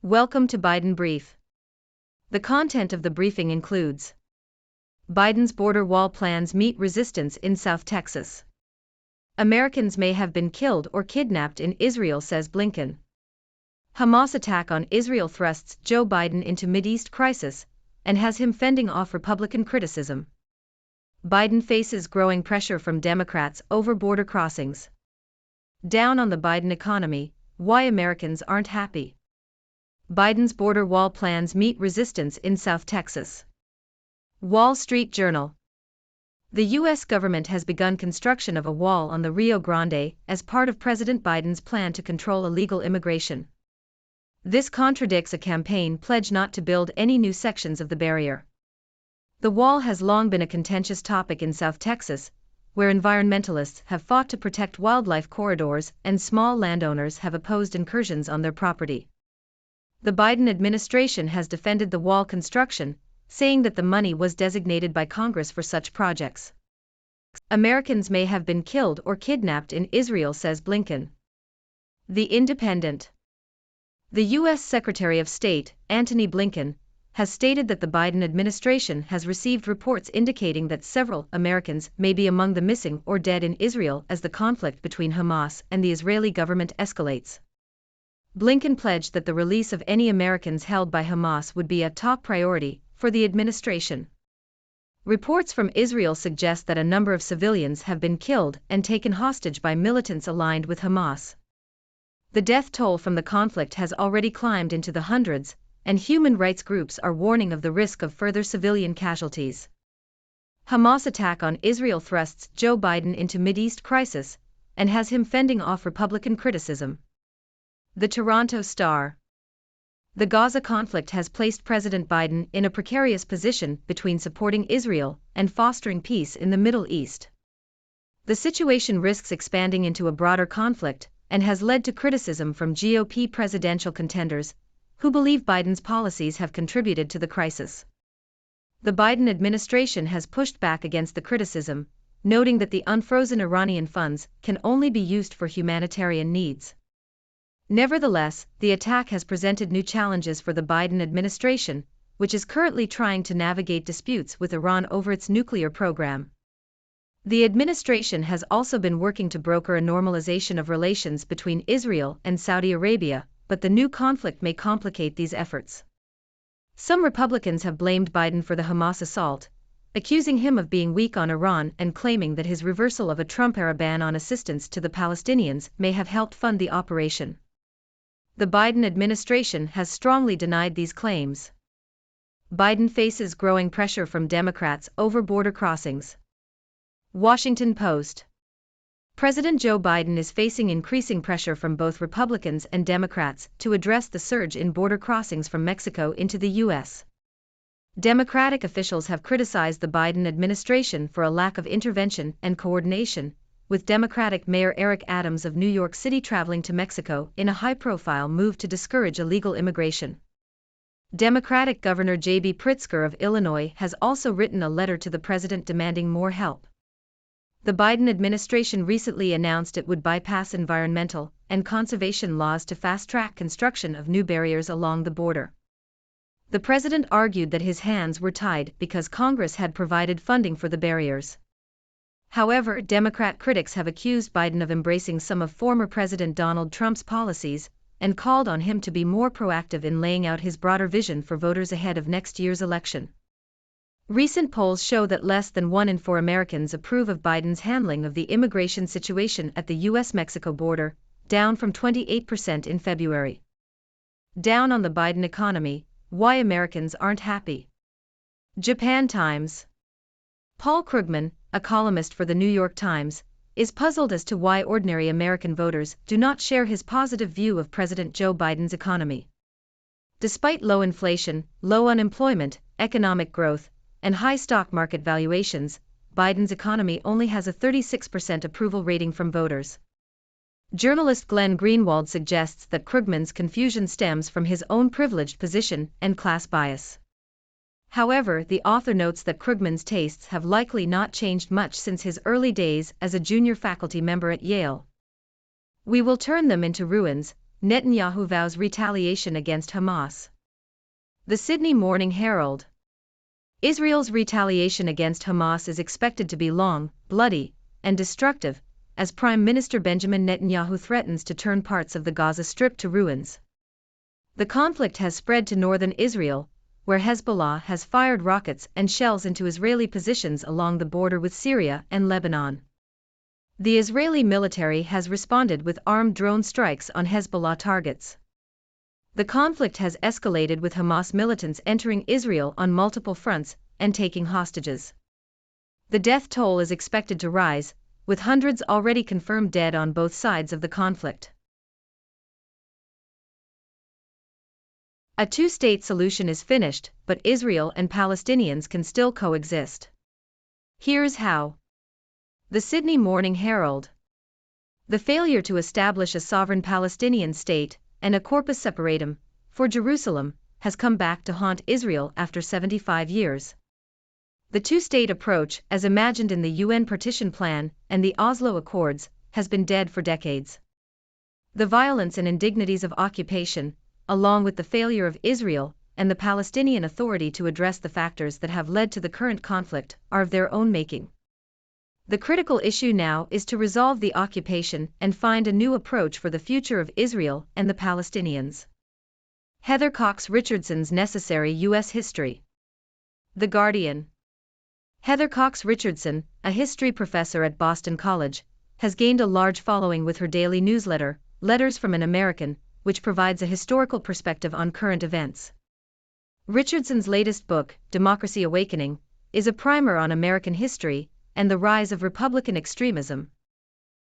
Welcome to Biden Brief. The content of the briefing includes: Biden's border wall plans meet resistance in South Texas. Americans may have been killed or kidnapped in Israel, says Blinken. Hamas attack on Israel thrusts Joe Biden into Mideast crisis and has him fending off Republican criticism. Biden faces growing pressure from Democrats over border crossings. Down on the Biden economy, why Americans aren't happy. Biden's border wall plans meet resistance in South Texas. Wall Street Journal. The U.S. government has begun construction of a wall on the Rio Grande as part of President Biden's plan to control illegal immigration. This contradicts a campaign pledge not to build any new sections of the barrier. The wall has long been a contentious topic in South Texas, where environmentalists have fought to protect wildlife corridors and small landowners have opposed incursions on their property. The Biden administration has defended the wall construction, saying that the money was designated by Congress for such projects. Americans may have been killed or kidnapped in Israel, says Blinken. The Independent. The U.S. Secretary of State, Antony Blinken, has stated that the Biden administration has received reports indicating that several Americans may be among the missing or dead in Israel as the conflict between Hamas and the Israeli government escalates. Blinken pledged that the release of any Americans held by Hamas would be a top priority for the administration. Reports from Israel suggest that a number of civilians have been killed and taken hostage by militants aligned with Hamas. The death toll from the conflict has already climbed into the hundreds, and human rights groups are warning of the risk of further civilian casualties. Hamas attack on Israel thrusts Joe Biden into Mideast crisis and has him fending off Republican criticism. The Toronto Star. The Gaza conflict has placed President Biden in a precarious position between supporting Israel and fostering peace in the Middle East. The situation risks expanding into a broader conflict and has led to criticism from GOP presidential contenders, who believe Biden's policies have contributed to the crisis. The Biden administration has pushed back against the criticism, noting that the unfrozen Iranian funds can only be used for humanitarian needs. Nevertheless, the attack has presented new challenges for the Biden administration, which is currently trying to navigate disputes with Iran over its nuclear program. The administration has also been working to broker a normalization of relations between Israel and Saudi Arabia, but the new conflict may complicate these efforts. Some Republicans have blamed Biden for the Hamas assault, accusing him of being weak on Iran and claiming that his reversal of a Trump-era ban on assistance to the Palestinians may have helped fund the operation. The Biden administration has strongly denied these claims. Biden faces growing pressure from Democrats over border crossings. Washington Post. President Joe Biden is facing increasing pressure from both Republicans and Democrats to address the surge in border crossings from Mexico into the U.S. Democratic officials have criticized the Biden administration for a lack of intervention and coordination, with Democratic Mayor Eric Adams of New York City traveling to Mexico in a high-profile move to discourage illegal immigration. Democratic Governor J.B. Pritzker of Illinois has also written a letter to the president demanding more help. The Biden administration recently announced it would bypass environmental and conservation laws to fast-track construction of new barriers along the border. The president argued that his hands were tied because Congress had provided funding for the barriers. However, Democrat critics have accused Biden of embracing some of former President Donald Trump's policies and called on him to be more proactive in laying out his broader vision for voters ahead of next year's election. Recent polls show that less than 1 in 4 Americans approve of Biden's handling of the immigration situation at the U.S.-Mexico border, down from 28% in February. Down on the Biden economy, why Americans aren't happy. Japan Times. Paul Krugman, a columnist for the New York Times, is puzzled as to why ordinary American voters do not share his positive view of President Joe Biden's economy. Despite low inflation, low unemployment, economic growth, and high stock market valuations, Biden's economy only has a 36% approval rating from voters. Journalist Glenn Greenwald suggests that Krugman's confusion stems from his own privileged position and class bias. However, the author notes that Krugman's tastes have likely not changed much since his early days as a junior faculty member at Yale. "We will turn them into ruins," Netanyahu vows retaliation against Hamas. The Sydney Morning Herald. Israel's retaliation against Hamas is expected to be long, bloody, and destructive, as Prime Minister Benjamin Netanyahu threatens to turn parts of the Gaza Strip to ruins. The conflict has spread to northern Israel, where Hezbollah has fired rockets and shells into Israeli positions along the border with Syria and Lebanon. The Israeli military has responded with armed drone strikes on Hezbollah targets. The conflict has escalated with Hamas militants entering Israel on multiple fronts and taking hostages. The death toll is expected to rise, with hundreds already confirmed dead on both sides of the conflict. A two-state solution is finished, but Israel and Palestinians can still coexist. Here's how. The Sydney Morning Herald. The failure to establish a sovereign Palestinian state, and a corpus separatum, for Jerusalem, has come back to haunt Israel after 75 years. The two-state approach, as imagined in the UN Partition Plan and the Oslo Accords, has been dead for decades. The violence and indignities of occupation, along with the failure of Israel and the Palestinian Authority to address the factors that have led to the current conflict, are of their own making. The critical issue now is to resolve the occupation and find a new approach for the future of Israel and the Palestinians. Heather Cox Richardson's Necessary U.S. History. The Guardian. Heather Cox Richardson, a history professor at Boston College, has gained a large following with her daily newsletter, Letters from an American, which provides a historical perspective on current events. Richardson's latest book, Democracy Awakening, is a primer on American history and the rise of Republican extremism.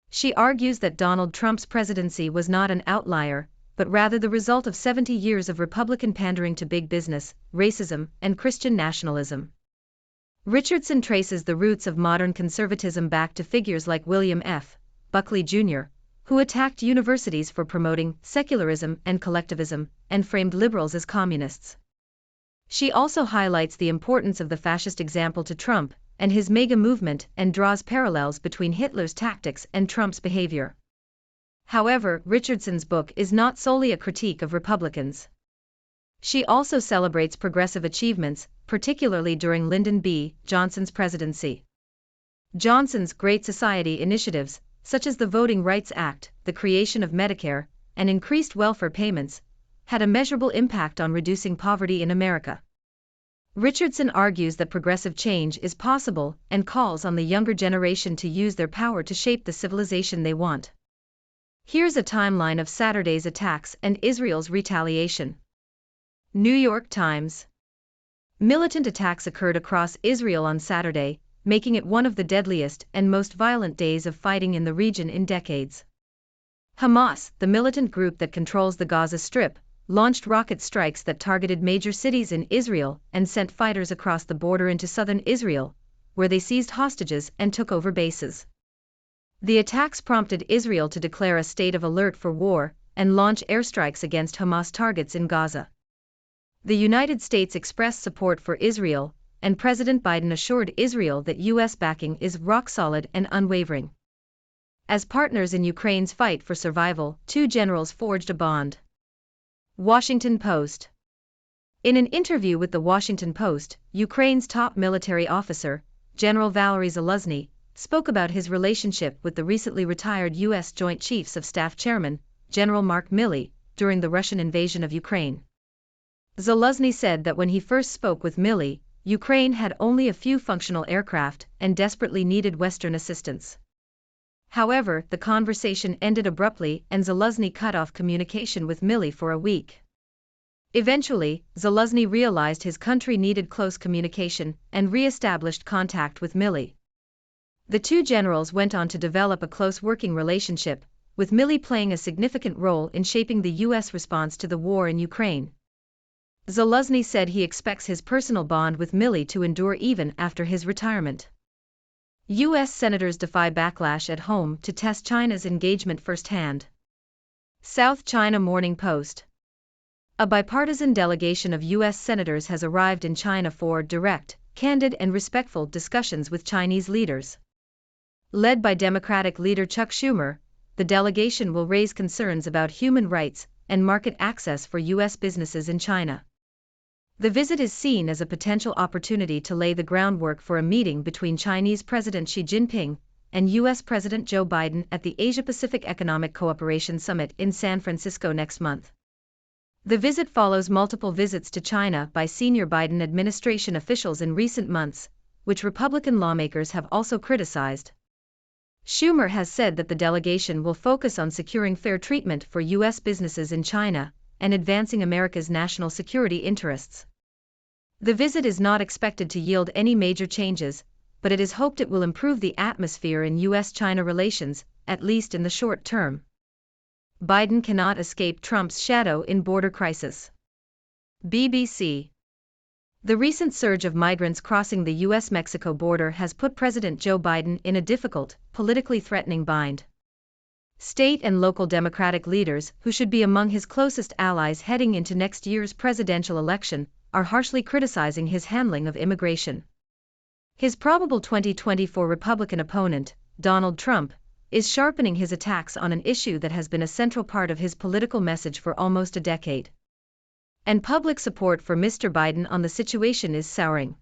She argues that Donald Trump's presidency was not an outlier, but rather the result of 70 years of Republican pandering to big business, racism, and Christian nationalism. Richardson traces the roots of modern conservatism back to figures like William F. Buckley Jr., who attacked universities for promoting secularism and collectivism, and framed liberals as communists. She also highlights the importance of the fascist example to Trump and his MAGA movement and draws parallels between Hitler's tactics and Trump's behavior. However, Richardson's book is not solely a critique of Republicans. She also celebrates progressive achievements, particularly during Lyndon B. Johnson's presidency. Johnson's Great Society initiatives, such as the Voting Rights Act, the creation of Medicare, and increased welfare payments, had a measurable impact on reducing poverty in America. Richardson argues that progressive change is possible and calls on the younger generation to use their power to shape the civilization they want. Here's a timeline of Saturday's attacks and Israel's retaliation. New York Times. Militant attacks occurred across Israel on Saturday, making it one of the deadliest and most violent days of fighting in the region in decades. Hamas, the militant group that controls the Gaza Strip, launched rocket strikes that targeted major cities in Israel and sent fighters across the border into southern Israel, where they seized hostages and took over bases. The attacks prompted Israel to declare a state of alert for war and launch airstrikes against Hamas targets in Gaza. The United States expressed support for Israel, and President Biden assured Israel that U.S. backing is rock-solid and unwavering. As partners in Ukraine's fight for survival, two generals forged a bond. Washington Post. In an interview with the Washington Post, Ukraine's top military officer, General Valery Zaluzhny, spoke about his relationship with the recently retired U.S. Joint Chiefs of Staff Chairman, General Mark Milley, during the Russian invasion of Ukraine. Zaluzhny said that when he first spoke with Milley, Ukraine had only a few functional aircraft and desperately needed Western assistance. However, the conversation ended abruptly and Zaluzhny cut off communication with Milley for a week. Eventually, Zaluzhny realized his country needed close communication and re-established contact with Milley. The two generals went on to develop a close working relationship, with Milley playing a significant role in shaping the U.S. response to the war in Ukraine. Zaluzhny said he expects his personal bond with Milley to endure even after his retirement. U.S. senators defy backlash at home to test China's engagement firsthand. South China Morning Post. A bipartisan delegation of U.S. senators has arrived in China for direct, candid and respectful discussions with Chinese leaders. Led by Democratic leader Chuck Schumer, the delegation will raise concerns about human rights and market access for U.S. businesses in China. The visit is seen as a potential opportunity to lay the groundwork for a meeting between Chinese President Xi Jinping and U.S. President Joe Biden at the Asia-Pacific Economic Cooperation Summit in San Francisco next month. The visit follows multiple visits to China by senior Biden administration officials in recent months, which Republican lawmakers have also criticized. Schumer has said that the delegation will focus on securing fair treatment for U.S. businesses in China and advancing America's national security interests. The visit is not expected to yield any major changes, but it is hoped it will improve the atmosphere in U.S.-China relations, at least in the short term. Biden cannot escape Trump's shadow in border crisis. BBC. The recent surge of migrants crossing the U.S.-Mexico border has put President Joe Biden in a difficult, politically threatening bind. State and local Democratic leaders, who should be among his closest allies heading into next year's presidential election, are harshly criticizing his handling of immigration. His probable 2024 Republican opponent, Donald Trump, is sharpening his attacks on an issue that has been a central part of his political message for almost a decade. And public support for Mr. Biden on the situation is souring.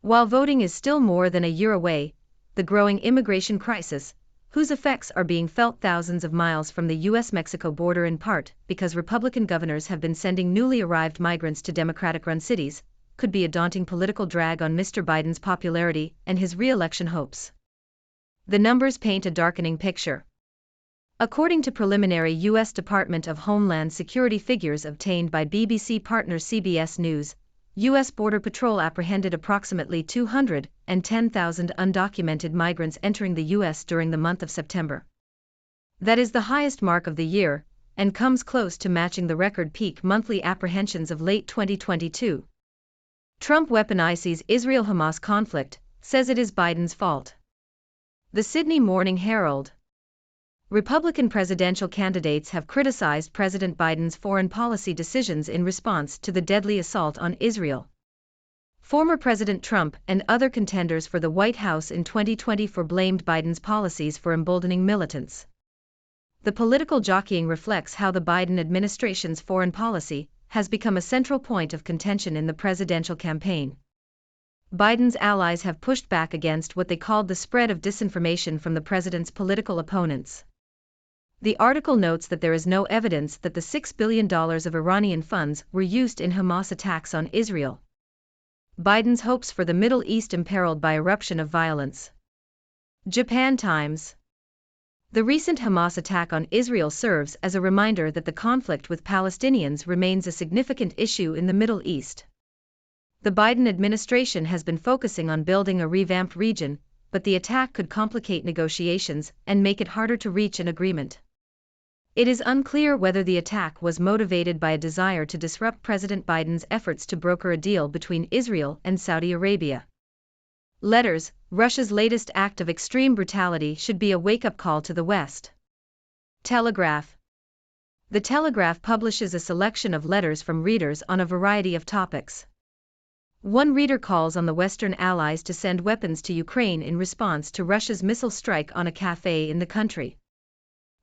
While voting is still more than a year away, the growing immigration crisis, whose effects are being felt thousands of miles from the U.S.-Mexico border in part because Republican governors have been sending newly arrived migrants to Democratic-run cities, could be a daunting political drag on Mr. Biden's popularity and his re-election hopes. The numbers paint a darkening picture. According to preliminary U.S. Department of Homeland Security figures obtained by BBC partner CBS News, U.S. Border Patrol apprehended approximately 210,000 undocumented migrants entering the U.S. during the month of September. That is the highest mark of the year, and comes close to matching the record peak monthly apprehensions of late 2022. Trump weaponizes Israel-Hamas conflict, says it is Biden's fault. The Sydney Morning Herald. Republican presidential candidates have criticized President Biden's foreign policy decisions in response to the deadly assault on Israel. Former President Trump and other contenders for the White House in 2024 blamed Biden's policies for emboldening militants. The political jockeying reflects how the Biden administration's foreign policy has become a central point of contention in the presidential campaign. Biden's allies have pushed back against what they called the spread of disinformation from the president's political opponents. The article notes that there is no evidence that the $6 billion of Iranian funds were used in Hamas attacks on Israel. Biden's hopes for the Middle East imperiled by eruption of violence. Japan Times. The recent Hamas attack on Israel serves as a reminder that the conflict with Palestinians remains a significant issue in the Middle East. The Biden administration has been focusing on building a revamped region, but the attack could complicate negotiations and make it harder to reach an agreement. It is unclear whether the attack was motivated by a desire to disrupt President Biden's efforts to broker a deal between Israel and Saudi Arabia. Letters, Russia's latest act of extreme brutality should be a wake-up call to the West. Telegraph. The Telegraph publishes a selection of letters from readers on a variety of topics. One reader calls on the Western allies to send weapons to Ukraine in response to Russia's missile strike on a cafe in the country.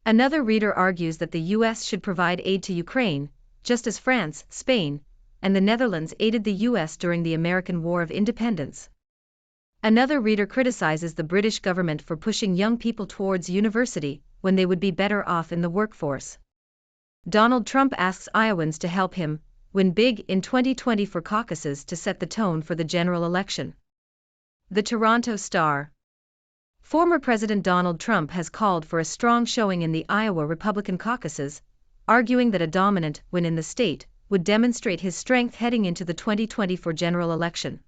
Another reader argues that the U.S. should provide aid to Ukraine, just as France, Spain, and the Netherlands aided the U.S. during the American War of Independence. Another reader criticizes the British government for pushing young people towards university when they would be better off in the workforce. Donald Trump asks Iowans to help him win big in 2020 for caucuses to set the tone for the general election. The Toronto Star. Former President Donald Trump has called for a strong showing in the Iowa Republican caucuses, arguing that a dominant win in the state would demonstrate his strength heading into the 2024 general election.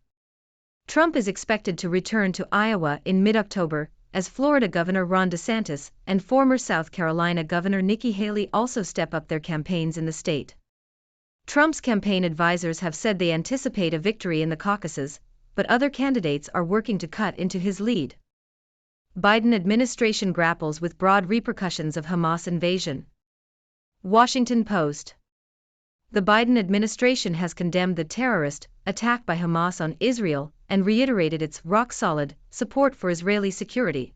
Trump is expected to return to Iowa in mid-October, as Florida Governor Ron DeSantis and former South Carolina Governor Nikki Haley also step up their campaigns in the state. Trump's campaign advisors have said they anticipate a victory in the caucuses, but other candidates are working to cut into his lead. Biden administration grapples with broad repercussions of Hamas invasion. Washington Post. The Biden administration has condemned the terrorist attack by Hamas on Israel and reiterated its rock-solid support for Israeli security.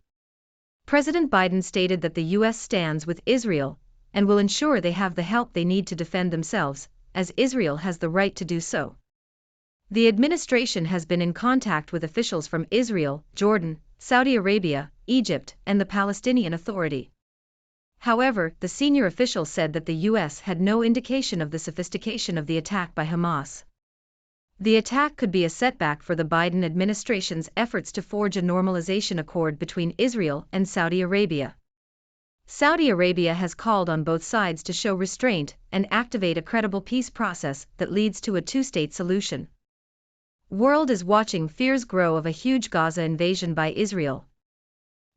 President Biden stated that the U.S. stands with Israel and will ensure they have the help they need to defend themselves, as Israel has the right to do so. The administration has been in contact with officials from Israel, Jordan, Saudi Arabia, Egypt, and the Palestinian Authority. However, the senior official said that the U.S. had no indication of the sophistication of the attack by Hamas. The attack could be a setback for the Biden administration's efforts to forge a normalization accord between Israel and Saudi Arabia. Saudi Arabia has called on both sides to show restraint and activate a credible peace process that leads to a two-state solution. World is watching fears grow of a huge Gaza invasion by Israel.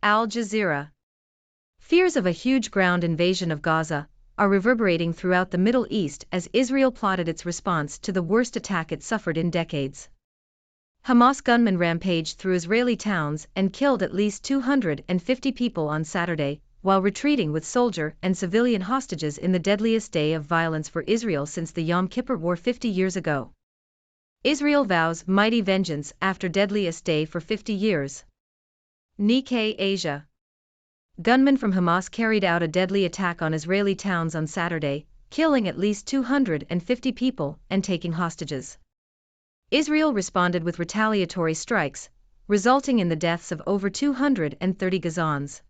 Al Jazeera. Fears of a huge ground invasion of Gaza are reverberating throughout the Middle East as Israel plotted its response to the worst attack it suffered in decades. Hamas gunmen rampaged through Israeli towns and killed at least 250 people on Saturday, while retreating with soldier and civilian hostages in the deadliest day of violence for Israel since the Yom Kippur War 50 years ago. Israel vows mighty vengeance after deadliest day for 50 years. Nikkei Asia. Gunmen from Hamas carried out a deadly attack on Israeli towns on Saturday, killing at least 250 people and taking hostages. Israel responded with retaliatory strikes, resulting in the deaths of over 230 Gazans.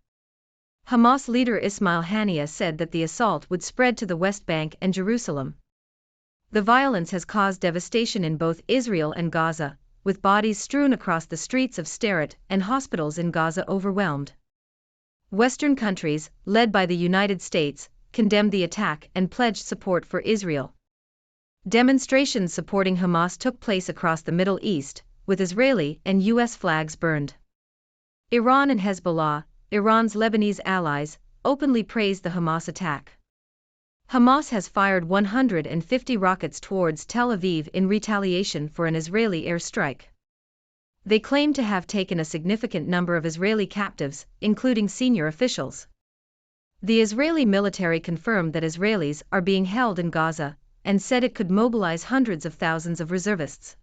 Hamas leader Ismail Haniyeh said that the assault would spread to the West Bank and Jerusalem. The violence has caused devastation in both Israel and Gaza, with bodies strewn across the streets of Sderot and hospitals in Gaza overwhelmed. Western countries, led by the United States, condemned the attack and pledged support for Israel. Demonstrations supporting Hamas took place across the Middle East, with Israeli and U.S. flags burned. Iran and Hezbollah, Iran's Lebanese allies, openly praised the Hamas attack. Hamas has fired 150 rockets towards Tel Aviv in retaliation for an Israeli airstrike. They claim to have taken a significant number of Israeli captives, including senior officials. The Israeli military confirmed that Israelis are being held in Gaza, and said it could mobilize hundreds of thousands of reservists.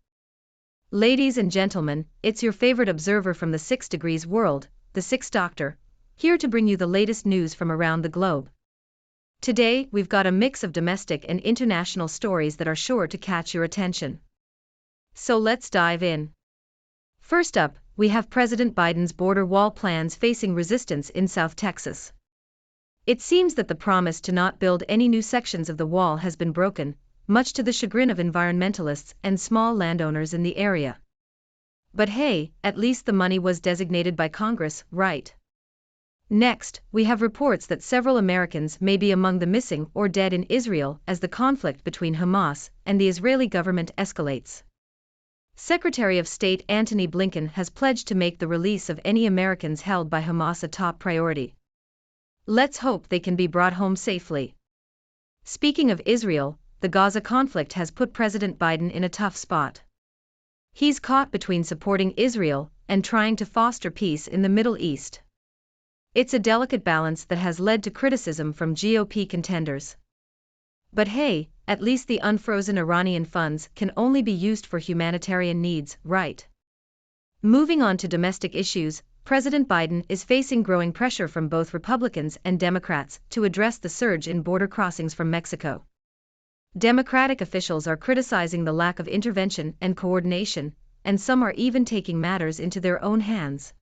Ladies and gentlemen, it's your favorite observer from the 6 Degrees World, the Sixth Doctor, here to bring you the latest news from around the globe. Today, we've got a mix of domestic and international stories that are sure to catch your attention. So let's dive in. First up, we have President Biden's border wall plans facing resistance in South Texas. It seems that the promise to not build any new sections of the wall has been broken, much to the chagrin of environmentalists and small landowners in the area. But hey, at least the money was designated by Congress, right? Next, we have reports that several Americans may be among the missing or dead in Israel as the conflict between Hamas and the Israeli government escalates. Secretary of State Antony Blinken has pledged to make the release of any Americans held by Hamas a top priority. Let's hope they can be brought home safely. Speaking of Israel, the Gaza conflict has put President Biden in a tough spot. He's caught between supporting Israel and trying to foster peace in the Middle East. It's a delicate balance that has led to criticism from GOP contenders. But hey, at least the unfrozen Iranian funds can only be used for humanitarian needs, right? Moving on to domestic issues, President Biden is facing growing pressure from both Republicans and Democrats to address the surge in border crossings from Mexico. Democratic officials are criticizing the lack of intervention and coordination, and some are even taking matters into their own hands.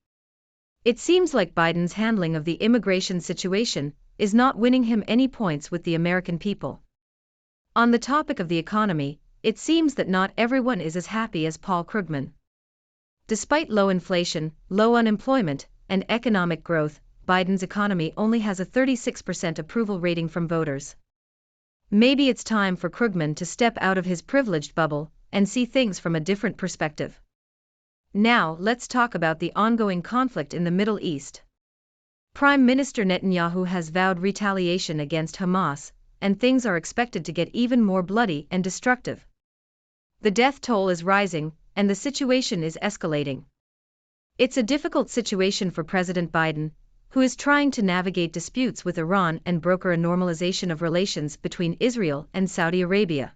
It seems like Biden's handling of the immigration situation is not winning him any points with the American people. On the topic of the economy, it seems that not everyone is as happy as Paul Krugman. Despite low inflation, low unemployment, and economic growth, Biden's economy only has a 36% approval rating from voters. Maybe it's time for Krugman to step out of his privileged bubble and see things from a different perspective. Now, let's talk about the ongoing conflict in the Middle East. Prime Minister Netanyahu has vowed retaliation against Hamas, and things are expected to get even more bloody and destructive. The death toll is rising, and the situation is escalating. It's a difficult situation for President Biden, who is trying to navigate disputes with Iran and broker a normalization of relations between Israel and Saudi Arabia.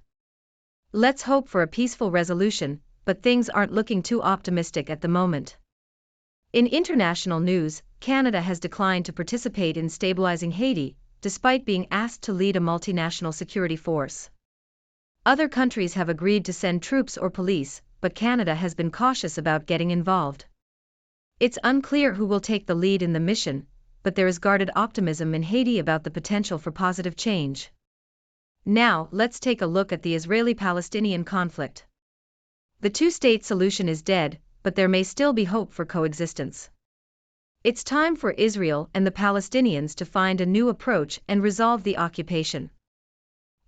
Let's hope for a peaceful resolution, but things aren't looking too optimistic at the moment. In international news, Canada has declined to participate in stabilizing Haiti, despite being asked to lead a multinational security force. Other countries have agreed to send troops or police, but Canada has been cautious about getting involved. It's unclear who will take the lead in the mission, but there is guarded optimism in Haiti about the potential for positive change. Now, let's take a look at the Israeli-Palestinian conflict. The two-state solution is dead, but there may still be hope for coexistence. It's time for Israel and the Palestinians to find a new approach and resolve the occupation.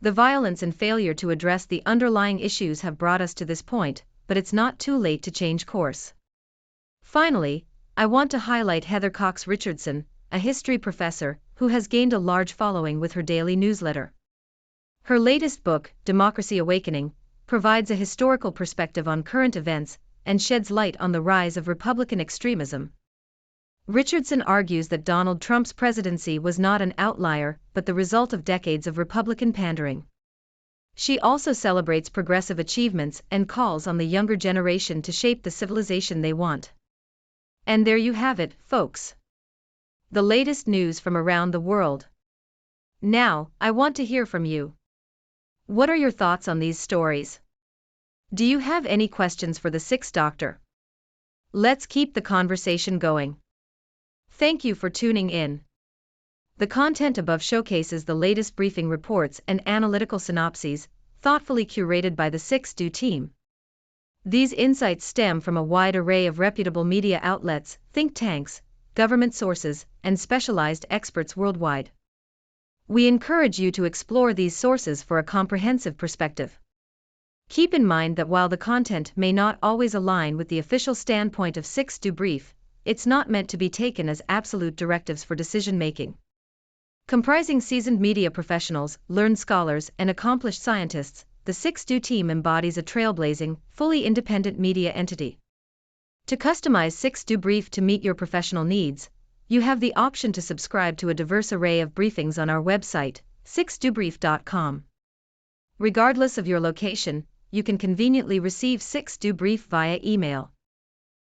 The violence and failure to address the underlying issues have brought us to this point, but it's not too late to change course. Finally, I want to highlight Heather Cox Richardson, a history professor who has gained a large following with her daily newsletter. Her latest book, Democracy Awakening, provides a historical perspective on current events and sheds light on the rise of Republican extremism. Richardson argues that Donald Trump's presidency was not an outlier but the result of decades of Republican pandering. She also celebrates progressive achievements and calls on the younger generation to shape the civilization they want. And there you have it, folks. The latest news from around the world. Now, I want to hear from you. What are your thoughts on these stories? Do you have any questions for the Sixth Doctor? Let's keep the conversation going. Thank you for tuning in. The content above showcases the latest briefing reports and analytical synopses, thoughtfully curated by the 6Do team. These insights stem from a wide array of reputable media outlets, think tanks, government sources, and specialized experts worldwide. We encourage you to explore these sources for a comprehensive perspective. Keep in mind that while the content may not always align with the official standpoint of 6Do Brief, it's not meant to be taken as absolute directives for decision-making. Comprising seasoned media professionals, learned scholars, and accomplished scientists, the 6Do team embodies a trailblazing, fully independent media entity. To customize 6Do Brief to meet your professional needs, you have the option to subscribe to a diverse array of briefings on our website, 6dobrief.com. Regardless of your location, you can conveniently receive 6Do Brief via email.